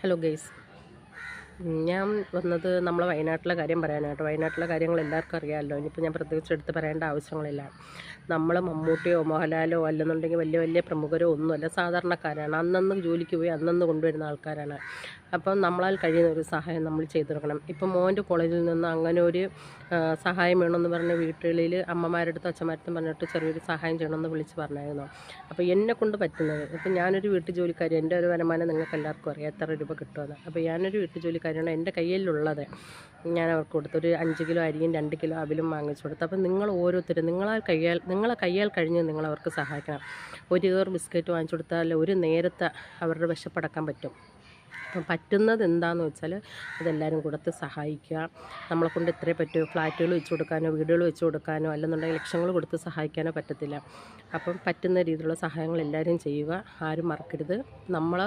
Hello guys, ഞാൻ വന്നത് നമ്മളെ വയനാട്ടിലെ കാര്യം പറയാനായിട്ട്. വയനാട്ടിലെ കാര്യങ്ങൾ എല്ലാവർക്കും അറിയാമല്ലോ. ഇനിയിപ്പോൾ ഞാൻ പ്രത്യേകിച്ച് എടുത്ത് പറയേണ്ട ആവശ്യങ്ങളില്ല. നമ്മൾ മമ്മൂട്ടിയോ മോഹൻലാലോ അല്ലെന്നുണ്ടെങ്കിൽ വലിയ വലിയ പ്രമുഖരോ ഒന്നുമല്ല, സാധാരണക്കാരാണ്. അന്നന്ന് ജോലിക്ക് പോയി അന്നന്ന് കൊണ്ടുവരുന്ന ആൾക്കാരാണ്. അപ്പം നമ്മളാൽ കഴിയുന്ന ഒരു സഹായം നമ്മൾ ചെയ്തു കൊടുക്കണം. ഇപ്പം മോൻ്റെ കോളേജിൽ നിന്ന് അങ്ങനെ ഒരു സഹായം വേണമെന്ന് പറഞ്ഞ് വീട്ടുകളിൽ അമ്മമാരുടെ അടുത്തും അച്ഛന്മാരുടെ അടുത്തും പറഞ്ഞിട്ട് ചെറിയൊരു സഹായം ചെയ്യണമെന്ന് വിളിച്ച് പറഞ്ഞായിരുന്നു. അപ്പോൾ എന്നെക്കൊണ്ട് പറ്റുന്നത്, ഇപ്പം ഞാനൊരു വീട്ടു ജോലിക്കാരി, എൻ്റെ ഒരു വരുമാനം നിങ്ങൾക്ക് എല്ലാവർക്കും അറിയാം എത്ര രൂപ കിട്ടുമെന്ന്. അപ്പോൾ ഞാനൊരു വീട്ടു ജോലിക്കാരിയാണ്. എൻ്റെ കയ്യിലുള്ളത് ഞാൻ അവർക്ക് കൊടുത്തു. ഒരു 5 കിലോ അരിയും 2 കിലോ അവിലും വാങ്ങിച്ചു കൊടുത്തു. അപ്പം നിങ്ങൾ ഓരോരുത്തരും നിങ്ങളെ കയ്യാൽ കഴിഞ്ഞ് നിങ്ങൾ അവർക്ക് സഹായിക്കണം. ഒരു ബിസ്ക്കറ്റ് വാങ്ങിച്ചു കൊടുത്താൽ ഒരു നേരത്തെ അവരുടെ വിശപ്പടക്കാൻ പറ്റും. അപ്പം പറ്റുന്നത് എന്താണെന്ന് വെച്ചാൽ അതെല്ലാവരും കൊടുത്ത് സഹായിക്കുക. നമ്മളെക്കൊണ്ട് ഇത്രേ പറ്റൂ. ഫ്ലാറ്റുകൾ വെച്ച് കൊടുക്കാനോ വീടുകൾ വെച്ച് കൊടുക്കാനോ അല്ലെന്നുണ്ടെങ്കിൽ ലക്ഷങ്ങൾ കൊടുത്ത് സഹായിക്കാനോ പറ്റത്തില്ല. അപ്പം പറ്റുന്ന രീതിയിലുള്ള സഹായങ്ങൾ എല്ലാവരും ചെയ്യുക. ആരും മറക്കരുത്. നമ്മൾ